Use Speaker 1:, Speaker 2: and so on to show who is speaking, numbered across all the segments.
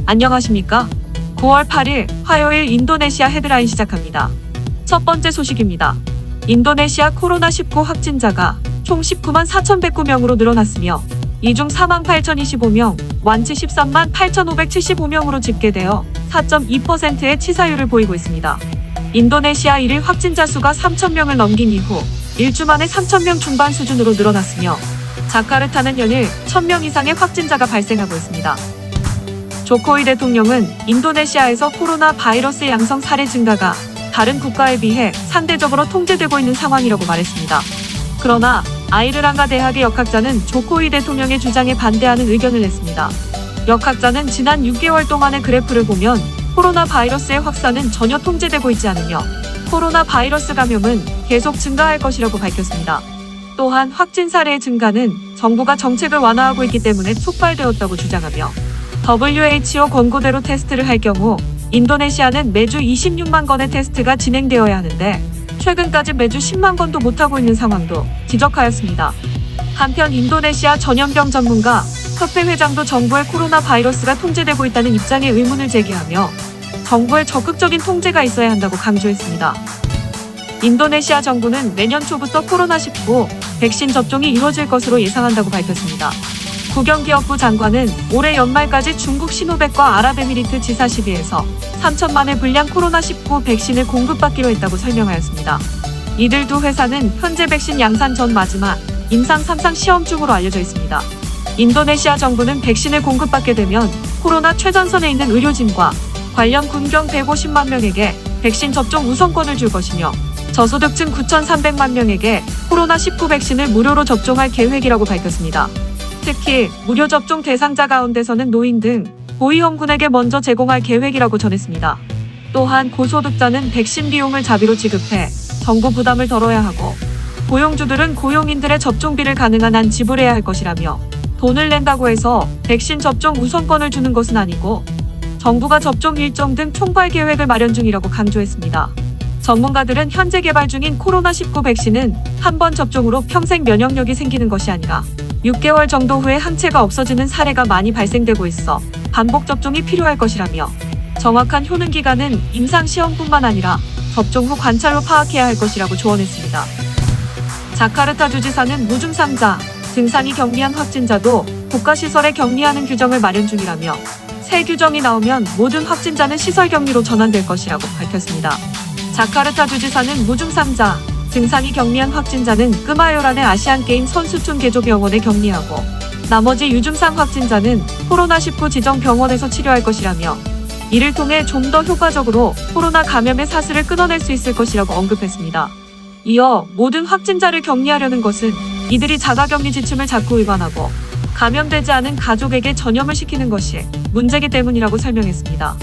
Speaker 1: 안녕하십니까? 9월 8일 화요일 인도네시아 헤드라인 시작합니다. 첫 번째 소식입니다. 인도네시아 코로나19 확진자가 총 19만 4,109명으로 늘어났으며 이 중 4만 8,025명, 완치 13만 8,575명으로 집계되어 4.2%의 치사율을 보이고 있습니다. 인도네시아 1일 확진자 수가 3,000명을 넘긴 이후 1주 만에 3,000명 중반 수준으로 늘어났으며 자카르타는 연일 1,000명 이상의 확진자가 발생하고 있습니다. 조코위 대통령은 인도네시아에서 코로나 바이러스 양성 사례 증가가 다른 국가에 비해 상대적으로 통제되고 있는 상황이라고 말했습니다. 그러나 아이르랑가 대학의 역학자는 조코위 대통령의 주장에 반대하는 의견을 냈습니다. 역학자는 지난 6개월 동안의 그래프를 보면 코로나 바이러스의 확산은 전혀 통제되고 있지 않으며 코로나 바이러스 감염은 계속 증가할 것이라고 밝혔습니다. 또한 확진 사례의 증가는 정부가 정책을 완화하고 있기 때문에 촉발되었다고 주장하며 WHO 권고대로 테스트를 할 경우 인도네시아는 매주 26만 건의 테스트가 진행되어야 하는데 최근까지 매주 10만 건도 못하고 있는 상황도 지적하였습니다. 한편 인도네시아 전염병 전문가 협회 회장도 정부의 코로나 바이러스가 통제되고 있다는 입장에 의문을 제기하며 정부의 적극적인 통제가 있어야 한다고 강조했습니다. 인도네시아 정부는 내년 초부터 코로나19 백신 접종이 이루어질 것으로 예상한다고 밝혔습니다. 국영기업부 장관은 올해 연말까지 중국 시노백과 아랍에미리트 지사 시비에서 3천만의 분량 코로나19 백신을 공급받기로 했다고 설명하였습니다. 이들 두 회사는 현재 백신 양산 전 마지막 임상 3상 시험 중으로 알려져 있습니다. 인도네시아 정부는 백신을 공급받게 되면 코로나 최전선에 있는 의료진과 관련 군경 150만 명에게 백신 접종 우선권을 줄 것이며 저소득층 9,300만 명에게 코로나19 백신을 무료로 접종할 계획이라고 밝혔습니다. 특히 무료 접종 대상자 가운데서는 노인 등 고위험군에게 먼저 제공할 계획이라고 전했습니다. 또한 고소득자는 백신 비용을 자비로 지급해 정부 부담을 덜어야 하고 고용주들은 고용인들의 접종비를 가능한 한 지불해야 할 것이라며 돈을 낸다고 해서 백신 접종 우선권을 주는 것은 아니고 정부가 접종 일정 등 총괄 계획을 마련 중이라고 강조했습니다. 전문가들은 현재 개발 중인 코로나19 백신은 한 번 접종으로 평생 면역력이 생기는 것이 아니라 6개월 정도 후에 항체가 없어지는 사례가 많이 발생되고 있어 반복 접종이 필요할 것이라며 정확한 효능 기간은 임상시험뿐만 아니라 접종 후 관찰로 파악해야 할 것이라고 조언했습니다. 자카르타 주지사는 무증상자, 증상이 경미한 확진자도 국가시설에 격리하는 규정을 마련 중이라며 새 규정이 나오면 모든 확진자는 시설 격리로 전환될 것이라고 밝혔습니다. 자카르타 주지사는 무증상자, 증상이 경미한 확진자는 끄마요란의 아시안게임 선수촌 개조병원에 격리하고 나머지 유증상 확진자는 코로나19 지정 병원에서 치료할 것이라며 이를 통해 좀 더 효과적으로 코로나 감염의 사슬을 끊어낼 수 있을 것이라고 언급했습니다. 이어 모든 확진자를 격리하려는 것은 이들이 자가격리 지침을 자꾸 위반하고 감염되지 않은 가족에게 전염을 시키는 것이 문제이기 때문이라고 설명했습니다.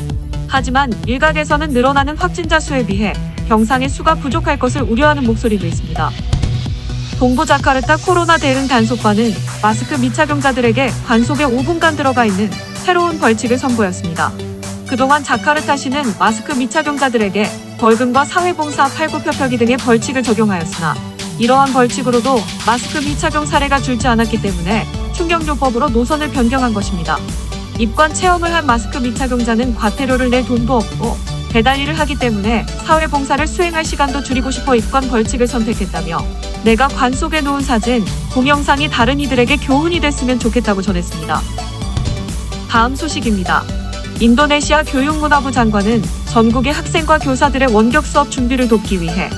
Speaker 1: 하지만 일각에서는 늘어나는 확진자 수에 비해 병상의 수가 부족할 것을 우려하는 목소리도 있습니다. 동부 자카르타 코로나 대응 단속반은 마스크 미착용자들에게 관속에 5분간 들어가 있는 새로운 벌칙을 선보였습니다. 그동안 자카르타시는 마스크 미착용자들에게 벌금과 사회봉사 팔굽혀펴기 등의 벌칙을 적용하였으나 이러한 벌칙으로도 마스크 미착용 사례가 줄지 않았기 때문에 충격요법으로 노선을 변경한 것입니다. 입관 체험을 한 마스크 미착용자는 과태료를 낼 돈도 없고 배달 일을 하기 때문에 사회봉사를 수행할 시간도 줄이고 싶어 입관 벌칙을 선택했다며 내가 관속에 놓은 사진, 동영상이 다른 이들에게 교훈이 됐으면 좋겠다고 전했습니다. 다음 소식입니다. 인도네시아 교육문화부 장관은 전국의 학생과 교사들의 원격 수업 준비를 돕기 위해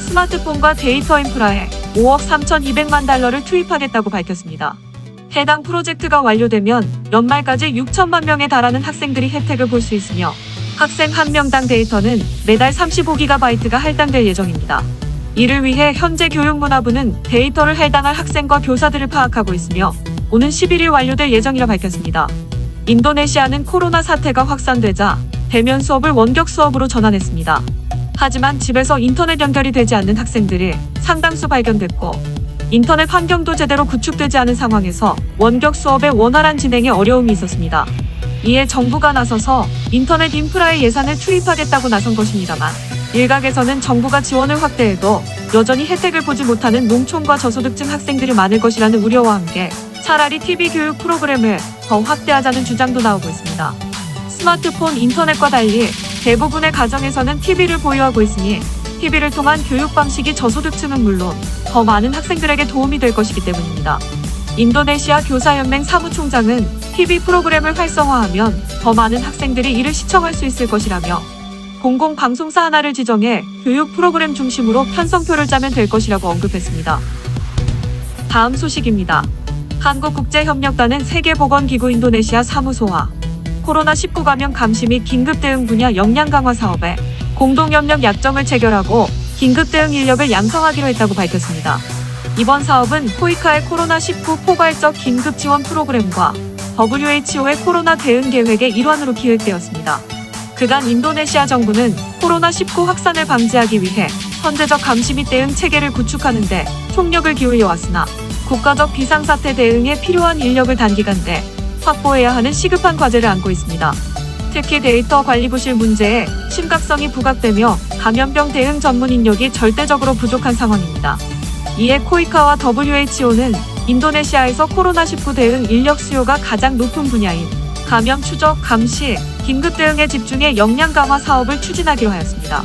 Speaker 1: 스마트폰과 데이터 인프라에 5억 3,200만 달러를 투입하겠다고 밝혔습니다. 해당 프로젝트가 완료되면 연말까지 6천만 명에 달하는 학생들이 혜택을 볼 수 있으며 학생 한 명당 데이터는 매달 35GB가 할당될 예정입니다. 이를 위해 현재 교육문화부는 데이터를 할당할 학생과 교사들을 파악하고 있으며 오는 11일 완료될 예정이라 밝혔습니다. 인도네시아는 코로나 사태가 확산되자 대면 수업을 원격 수업으로 전환했습니다. 하지만 집에서 인터넷 연결이 되지 않는 학생들이 상당수 발견됐고 인터넷 환경도 제대로 구축되지 않은 상황에서 원격 수업의 원활한 진행에 어려움이 있었습니다. 이에 정부가 나서서 인터넷 인프라에 예산을 투입하겠다고 나선 것입니다만 일각에서는 정부가 지원을 확대해도 여전히 혜택을 보지 못하는 농촌과 저소득층 학생들이 많을 것이라는 우려와 함께 차라리 TV 교육 프로그램을 더 확대하자는 주장도 나오고 있습니다. 스마트폰, 인터넷과 달리 대부분의 가정에서는 TV를 보유하고 있으니 TV를 통한 교육 방식이 저소득층은 물론 더 많은 학생들에게 도움이 될 것이기 때문입니다. 인도네시아 교사연맹 사무총장은 TV 프로그램을 활성화하면 더 많은 학생들이 이를 시청할 수 있을 것이라며 공공방송사 하나를 지정해 교육 프로그램 중심으로 편성표를 짜면 될 것이라고 언급했습니다. 다음 소식입니다. 한국국제협력단은 세계보건기구 인도네시아 사무소와 코로나19 감염 감시 및 긴급대응 분야 역량 강화 사업에 공동협력 약정을 체결하고 긴급대응 인력을 양성하기로 했다고 밝혔습니다. 이번 사업은 코이카의 코로나19 포괄적 긴급지원 프로그램과 WHO의 코로나 대응 계획의 일환으로 기획되었습니다. 그간 인도네시아 정부는 코로나19 확산을 방지하기 위해 선제적 감시 및 대응 체계를 구축하는 데 총력을 기울여 왔으나 국가적 비상사태 대응에 필요한 인력을 단기간 내 확보해야 하는 시급한 과제를 안고 있습니다. 특히 데이터 관리 부실 문제에 심각성이 부각되며 감염병 대응 전문 인력이 절대적으로 부족한 상황입니다. 이에 코이카와 WHO는 인도네시아에서 코로나19 대응 인력 수요가 가장 높은 분야인 감염 추적, 감시, 긴급 대응에 집중해 역량 강화 사업을 추진하기로 하였습니다.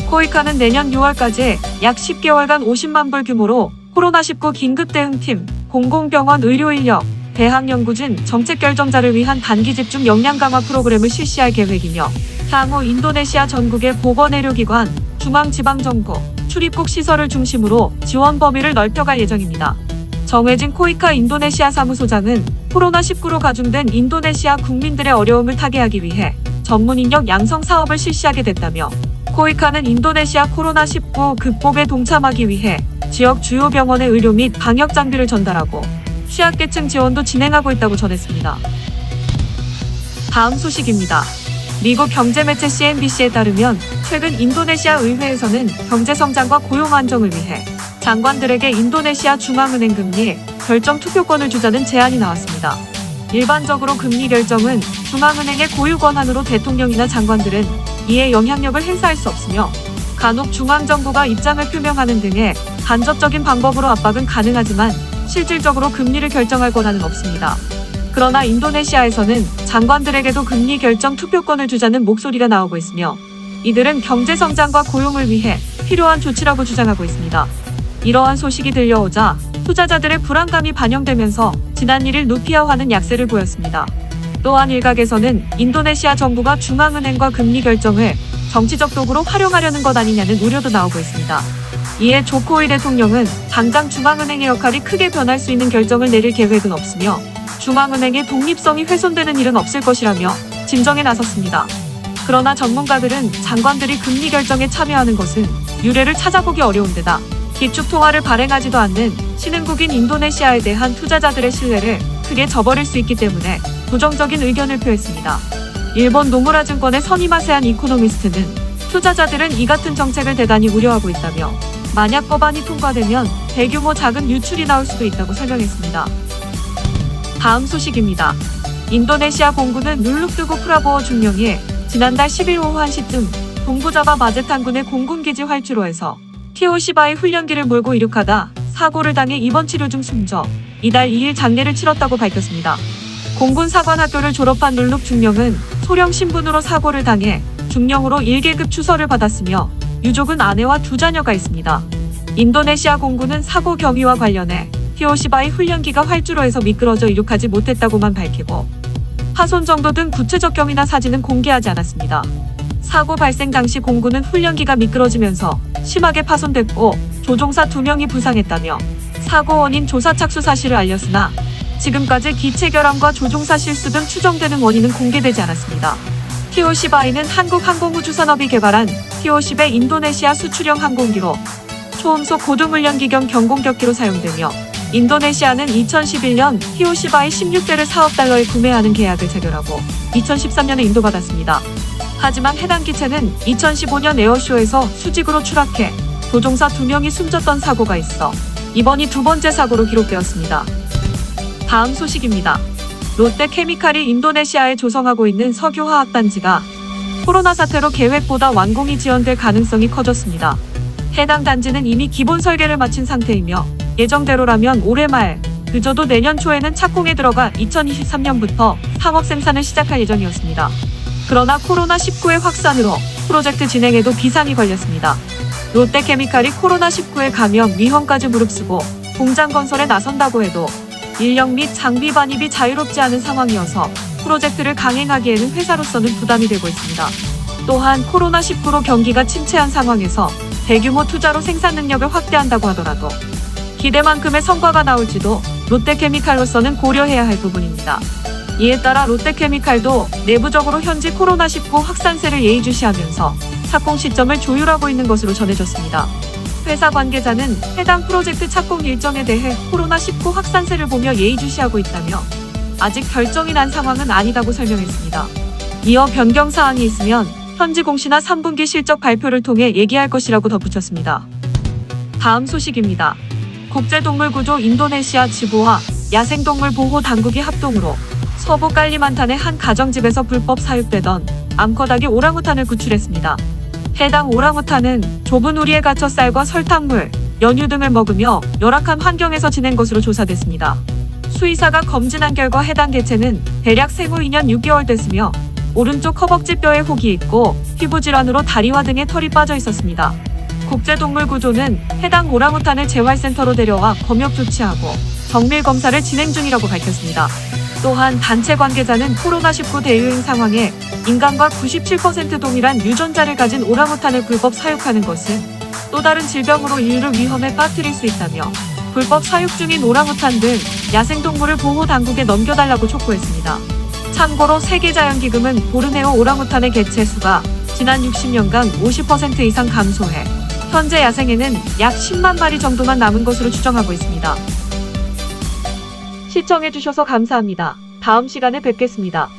Speaker 1: 코이카는 내년 6월까지 약 10개월간 50만 불 규모로 코로나19 긴급 대응팀, 공공병원 의료인력, 대학연구진, 정책결정자를 위한 단기 집중 역량 강화 프로그램을 실시할 계획이며 향후 인도네시아 전국의 보건의료기관, 중앙지방정부, 출입국 시설을 중심으로 지원 범위를 넓혀갈 예정입니다. 정해진 코이카 인도네시아 사무소장은 코로나19로 가중된 인도네시아 국민들의 어려움을 타개하기 위해 전문 인력 양성 사업을 실시하게 됐다며 코이카는 인도네시아 코로나19 극복에 동참하기 위해 지역 주요 병원의 의료 및 방역 장비를 전달하고 취약계층 지원도 진행하고 있다고 전했습니다. 다음 소식입니다. 미국 경제매체 CNBC에 따르면 최근 인도네시아 의회에서는 경제성장과 고용 안정을 위해 장관들에게 인도네시아 중앙은행 금리 결정 투표권을 주자는 제안이 나왔습니다. 일반적으로 금리 결정은 중앙은행의 고유 권한으로 대통령이나 장관들은 이에 영향력을 행사할 수 없으며 간혹 중앙정부가 입장을 표명하는 등의 간접적인 방법으로 압박은 가능하지만 실질적으로 금리를 결정할 권한은 없습니다. 그러나 인도네시아에서는 장관들에게도 금리 결정 투표권을 주자는 목소리가 나오고 있으며 이들은 경제성장과 고용을 위해 필요한 조치라고 주장하고 있습니다. 이러한 소식이 들려오자 투자자들의 불안감이 반영되면서 지난 1일 루피아화는 약세를 보였습니다. 또한 일각에서는 인도네시아 정부가 중앙은행과 금리 결정을 정치적 도구로 활용하려는 것 아니냐는 우려도 나오고 있습니다. 이에 조코위 대통령은 당장 중앙은행의 역할이 크게 변할 수 있는 결정을 내릴 계획은 없으며 중앙은행의 독립성이 훼손되는 일은 없을 것이라며 진정에 나섰습니다. 그러나 전문가들은 장관들이 금리 결정에 참여하는 것은 유례를 찾아보기 어려운 데다 기축통화를 발행하지도 않는 신흥국인 인도네시아에 대한 투자자들의 신뢰를 크게 저버릴 수 있기 때문에 부정적인 의견을 표했습니다. 일본 노무라 증권의 선이마세한 이코노미스트는 투자자들은 이 같은 정책을 대단히 우려하고 있다며 만약 법안이 통과되면 대규모 자금 유출이 나올 수도 있다고 설명했습니다. 다음 소식입니다. 인도네시아 공군은 룰룩두구 프라보어 중령이 지난달 10일 오후 1시쯤 동부자바 마제탄군의 공군기지 활주로에서 티오시바의 훈련기를 몰고 이륙하다 사고를 당해 입원 치료 중 숨져 이달 2일 장례를 치렀다고 밝혔습니다. 공군 사관학교를 졸업한 룰룩 중령은 소령 신분으로 사고를 당해 중령으로 1계급 추서를 받았으며 유족은 아내와 2자녀가 있습니다. 인도네시아 공군은 사고 경위와 관련해 티오시바의 훈련기가 활주로에서 미끄러져 이륙하지 못했다고만 밝히고 파손 정도 등 구체적 경위나 사진은 공개하지 않았습니다. 사고 발생 당시 공군은 훈련기가 미끄러지면서 심하게 파손됐고 조종사 2명이 부상했다며 사고 원인 조사 착수 사실을 알렸으나 지금까지 기체 결함과 조종사 실수 등 추정되는 원인은 공개되지 않았습니다. 티오시바이는 한국항공우주산업이 개발한 티오십의 인도네시아 수출형 항공기로 초음속 고등훈련기 겸 경공격기로 사용되며 인도네시아는 2011년 티오시바이 16대를 4억 달러에 구매하는 계약을 체결하고 2013년에 인도받았습니다. 하지만 해당 기체는 2015년 에어쇼에서 수직으로 추락해 조종사 2명이 숨졌던 사고가 있어 이번이 2번째 사고로 기록되었습니다. 다음 소식입니다. 롯데케미칼이 인도네시아에 조성하고 있는 석유화학단지가 코로나 사태로 계획보다 완공이 지연될 가능성이 커졌습니다. 해당 단지는 이미 기본 설계를 마친 상태이며 예정대로라면 올해 말, 늦어도 내년 초에는 착공에 들어가 2023년부터 상업 생산을 시작할 예정이었습니다. 그러나 코로나19의 확산으로 프로젝트 진행에도 비상이 걸렸습니다. 롯데케미칼이 코로나19에 감염 위험까지 무릅쓰고 공장 건설에 나선다고 해도 인력 및 장비 반입이 자유롭지 않은 상황이어서 프로젝트를 강행하기에는 회사로서는 부담이 되고 있습니다. 또한 코로나19로 경기가 침체한 상황에서 대규모 투자로 생산 능력을 확대한다고 하더라도 기대만큼의 성과가 나올지도 롯데케미칼로서는 고려해야 할 부분입니다. 이에 따라 롯데케미칼도 내부적으로 현지 코로나19 확산세를 예의주시하면서 착공 시점을 조율하고 있는 것으로 전해졌습니다. 회사 관계자는 해당 프로젝트 착공 일정에 대해 코로나19 확산세를 보며 예의주시하고 있다며 아직 결정이 난 상황은 아니다고 설명했습니다. 이어 변경 사항이 있으면 현지 공시나 3분기 실적 발표를 통해 얘기할 것이라고 덧붙였습니다. 다음 소식입니다. 국제동물구조 인도네시아 지부와 야생동물 보호 당국이 합동으로 서부 깔리만탄의 한 가정집에서 불법 사육되던 암컷아기 오랑우탄을 구출했습니다. 해당 오랑우탄은 좁은 우리에 갇혀 쌀과 설탕물, 연유 등을 먹으며 열악한 환경에서 지낸 것으로 조사됐습니다. 수의사가 검진한 결과 해당 개체는 대략 생후 2년 6개월 됐으며 오른쪽 허벅지 뼈에 혹이 있고 피부 질환으로 다리와 등에 털이 빠져 있었습니다. 국제동물구조는 해당 오랑우탄을 재활센터로 데려와 검역 조치하고 정밀 검사를 진행 중이라고 밝혔습니다. 또한 단체 관계자는 코로나19 대유행 상황에 인간과 97% 동일한 유전자를 가진 오랑우탄을 불법 사육하는 것은 또 다른 질병으로 인류를 위험에 빠뜨릴 수 있다며 불법 사육 중인 오랑우탄 등 야생동물을 보호 당국에 넘겨달라고 촉구했습니다. 참고로 세계자연기금은 보르네오 오랑우탄의 개체 수가 지난 60년간 50% 이상 감소해 현재 야생에는 약 10만 마리 정도만 남은 것으로 추정하고 있습니다. 시청해주셔서 감사합니다. 다음 시간에 뵙겠습니다.